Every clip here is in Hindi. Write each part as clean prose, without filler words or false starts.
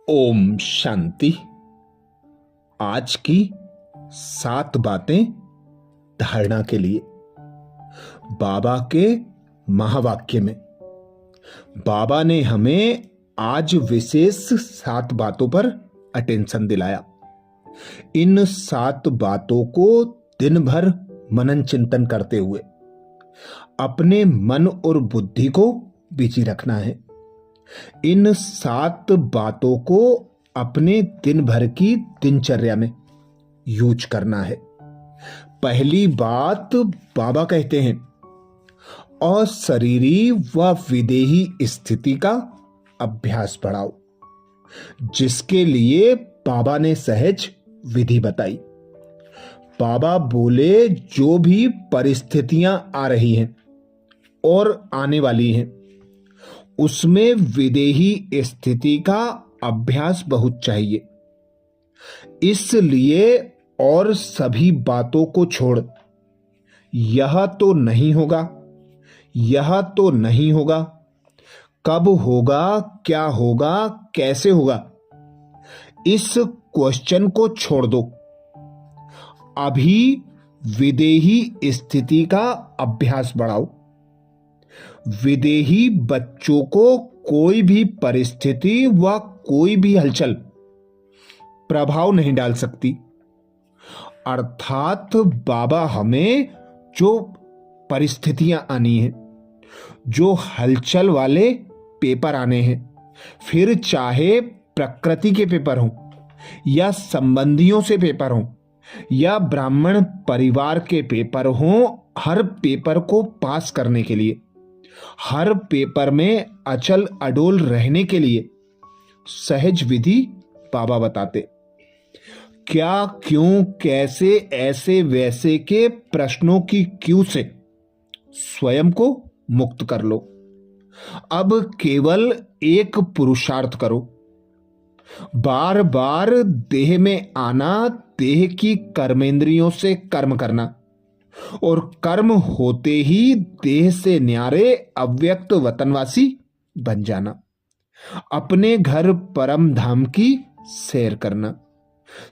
ओम शांति। आज की 7 बातें धारणा के लिए बाबा के महावाक्य में बाबा ने हमें आज विशेष 7 बातों पर अटेंशन दिलाया। इन 7 बातों को दिन भर मनन चिंतन करते हुए अपने मन और बुद्धि को बिजी रखना है। इन 7 बातों को अपने दिन भर की दिनचर्या में यूज करना है। पहली बात बाबा कहते हैं, अशरीरी व विदेही स्थिति का अभ्यास बढ़ाओ, जिसके लिए बाबा ने सहज विधि बताई। बाबा बोले जो भी परिस्थितियां आ रही हैं और आने वाली हैं, उसमें विदेही स्थिति का अभ्यास बहुत चाहिए। इसलिए और सभी बातों को छोड़, यह तो नहीं होगा, यह तो नहीं होगा, कब होगा, क्या होगा, कैसे होगा, इस क्वेश्चन को छोड़ दो। अभी विदेही स्थिति का अभ्यास बढ़ाओ। विदेही बच्चों को कोई भी परिस्थिति व कोई भी हलचल प्रभाव नहीं डाल सकती। अर्थात बाबा हमें जो परिस्थितियां आनी हैं, जो हलचल वाले पेपर आने हैं, फिर चाहे प्रकृति के पेपर हों या संबंधियों से पेपर हों या ब्राह्मण परिवार के पेपर हों, हर पेपर को पास करने के लिए, हर पेपर में अचल अडोल रहने के लिए सहज विधि बाबा बताते। क्या, क्यों, कैसे, ऐसे वैसे के प्रश्नों की क्यों से स्वयं को मुक्त कर लो। अब केवल एक पुरुषार्थ करो, बार बार देह में आना, देह की कर्मेंद्रियों से कर्म करना और कर्म होते ही देह से न्यारे अव्यक्त वतनवासी बन जाना। अपने घर परम धाम की सैर करना।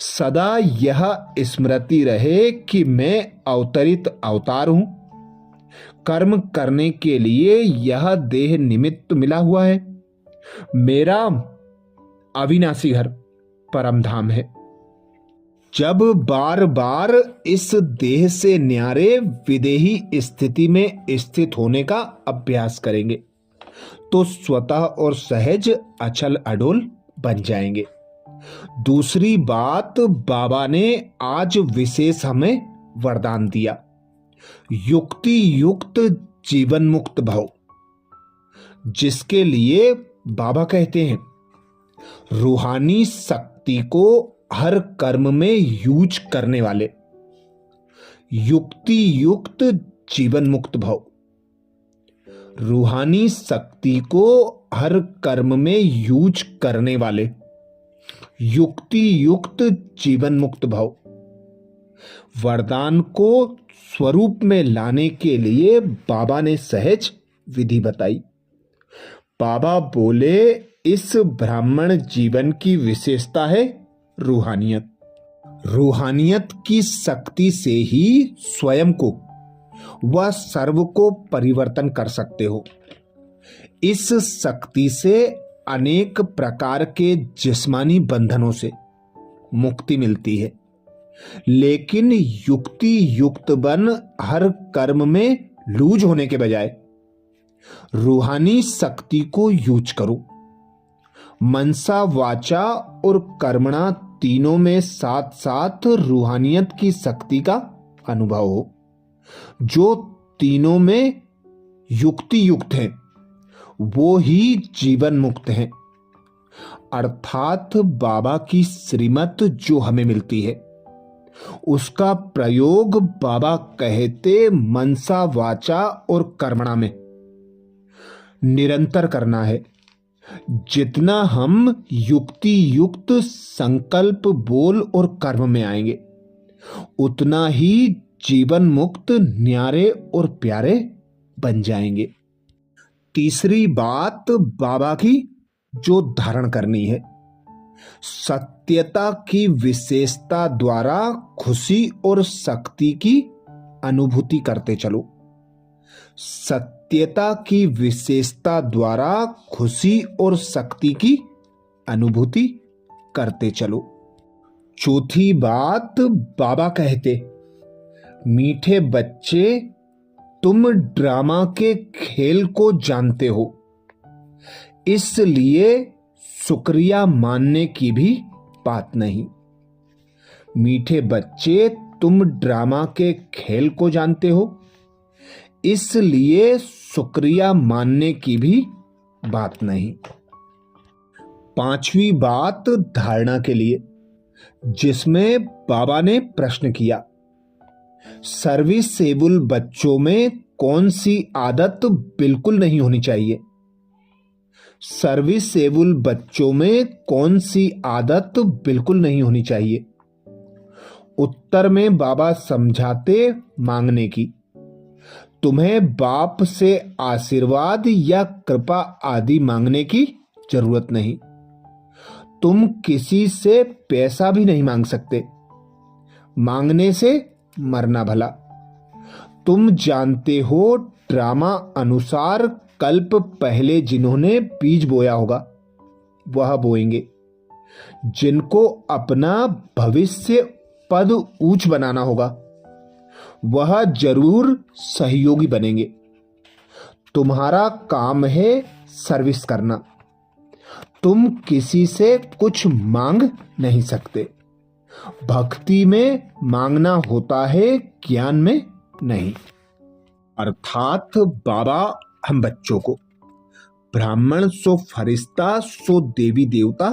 सदा यह स्मृति रहे कि मैं अवतरित अवतार हूं। कर्म करने के लिए यह देह निमित्त मिला हुआ है। मेरा अविनाशी घर परम धाम है। जब बार बार इस देह से न्यारे विदेही स्थिति में स्थित होने का अभ्यास करेंगे तो स्वतः और सहज अचल अडोल बन जाएंगे। दूसरी बात बाबा ने आज विशेष हमें वरदान दिया, युक्ति युक्त जीवन मुक्त भव, जिसके लिए बाबा कहते हैं रूहानी शक्ति को हर कर्म में यूज करने वाले, युक्ति युक्त जीवन मुक्त भव। रूहानी शक्ति को हर कर्म में यूज करने वाले, युक्ति युक्त जीवन मुक्त भव। वरदान को स्वरूप में लाने के लिए बाबा ने सहज विधि बताई। बाबा बोले इस ब्राह्मण जीवन की विशेषता है रूहानियत। रूहानियत की शक्ति से ही स्वयं को व सर्व को परिवर्तन कर सकते हो। इस शक्ति से अनेक प्रकार के जिस्मानी बंधनों से मुक्ति मिलती है। लेकिन युक्ति युक्त बन हर कर्म में लूज होने के बजाय रूहानी शक्ति को यूज करो। मनसा, वाचा और कर्मणा तीनों में साथ साथ रूहानियत की शक्ति का अनुभव हो। जो तीनों में युक्ति युक्त है वो ही जीवन मुक्त है। अर्थात बाबा की श्रीमत जो हमें मिलती है उसका प्रयोग बाबा कहते मनसा, वाचा और कर्मणा में निरंतर करना है। जितना हम युक्ति युक्त संकल्प, बोल और कर्म में आएंगे, उतना ही जीवन मुक्त, न्यारे और प्यारे बन जाएंगे। तीसरी बात बाबा की जो धारण करनी है, सत्यता की विशेषता द्वारा खुशी और शक्ति की अनुभूति करते चलो। सत्यता की विशेषता द्वारा खुशी और शक्ति की अनुभूति करते चलो। चौथी बात बाबा कहते, मीठे बच्चे, तुम ड्रामा के खेल को जानते हो, इसलिए शुक्रिया मानने की भी बात नहीं। मीठे बच्चे, तुम ड्रामा के खेल को जानते हो, इसलिए शुक्रिया मानने की भी बात नहीं। पांचवी बात धारणा के लिए, जिसमें बाबा ने प्रश्न किया, सर्विसेबल बच्चों में कौन सी आदत बिल्कुल नहीं होनी चाहिए? सर्विसेबल बच्चों में कौन सी आदत बिल्कुल नहीं होनी चाहिए? उत्तर में बाबा समझाते, मांगने की। तुम्हें बाप से आशीर्वाद या कृपा आदि मांगने की जरूरत नहीं। तुम किसी से पैसा भी नहीं मांग सकते, मांगने से मरना भला। तुम जानते हो ड्रामा अनुसार कल्प पहले जिन्होंने बीज बोया होगा वह बोएंगे। जिनको अपना भविष्य पद ऊंच बनाना होगा वह जरूर सहयोगी बनेंगे। तुम्हारा काम है सर्विस करना। तुम किसी से कुछ मांग नहीं सकते। भक्ति में मांगना होता है, ज्ञान में नहीं। अर्थात बाबा हम बच्चों को ब्राह्मण सो फरिश्ता सो देवी देवता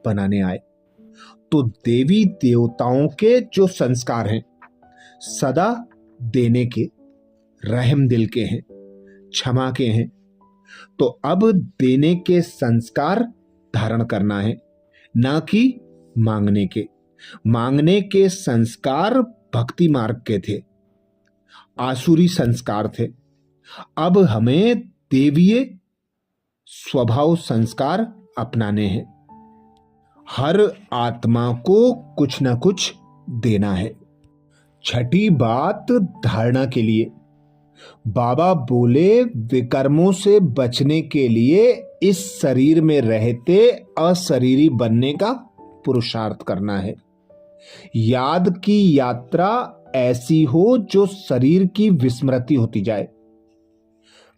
बनाने आए। तो देवी देवताओं के जो संस्कार हैं सदा देने के, रहम दिल के हैं, क्षमा के हैं। तो अब देने के संस्कार धारण करना है, ना कि मांगने के। मांगने के संस्कार भक्ति मार्ग के थे, आसुरी संस्कार थे। अब हमें देवीय स्वभाव संस्कार अपनाने हैं। हर आत्मा को कुछ ना कुछ देना है। छठी बात धारणा के लिए, बाबा बोले विकर्मों से बचने के लिए इस शरीर में रहते अशरीरी बनने का पुरुषार्थ करना है। याद की यात्रा ऐसी हो जो शरीर की विस्मृति होती जाए।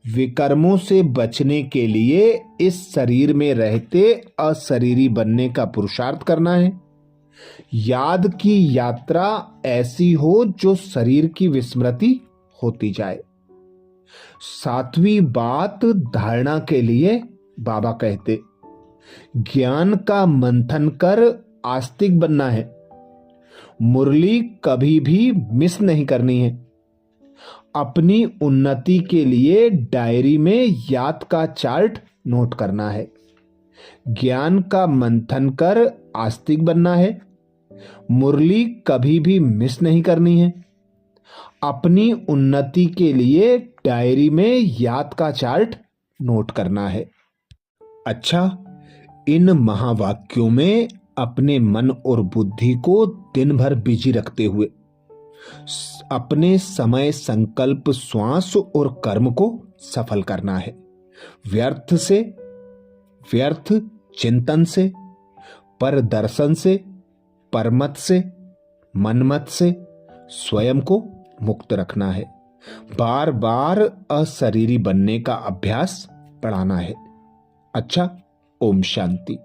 विकर्मों से बचने के लिए इस शरीर में रहते अशरीरी बनने का पुरुषार्थ करना है। याद की यात्रा ऐसी हो जो शरीर की विस्मृति होती जाए। सातवीं बात धारणा के लिए बाबा कहते, ज्ञान का मंथन कर आस्तिक बनना है। मुरली कभी भी मिस नहीं करनी है। अपनी उन्नति के लिए डायरी में याद का चार्ट नोट करना है। ज्ञान का मंथन कर आस्तिक बनना है। मुरली कभी भी मिस नहीं करनी है। अपनी उन्नति के लिए डायरी में याद का चार्ट नोट करना है। अच्छा, इन महावाक्यों में अपने मन और बुद्धि को दिन भर बिजी रखते हुए अपने समय, संकल्प, श्वास और कर्म को सफल करना है। व्यर्थ से, व्यर्थ चिंतन से, पर दर्शन से, परमत से, मनमत से स्वयं को मुक्त रखना है। बार बार अशरीरी बनने का अभ्यास बढ़ाना है। अच्छा, ओम शांति।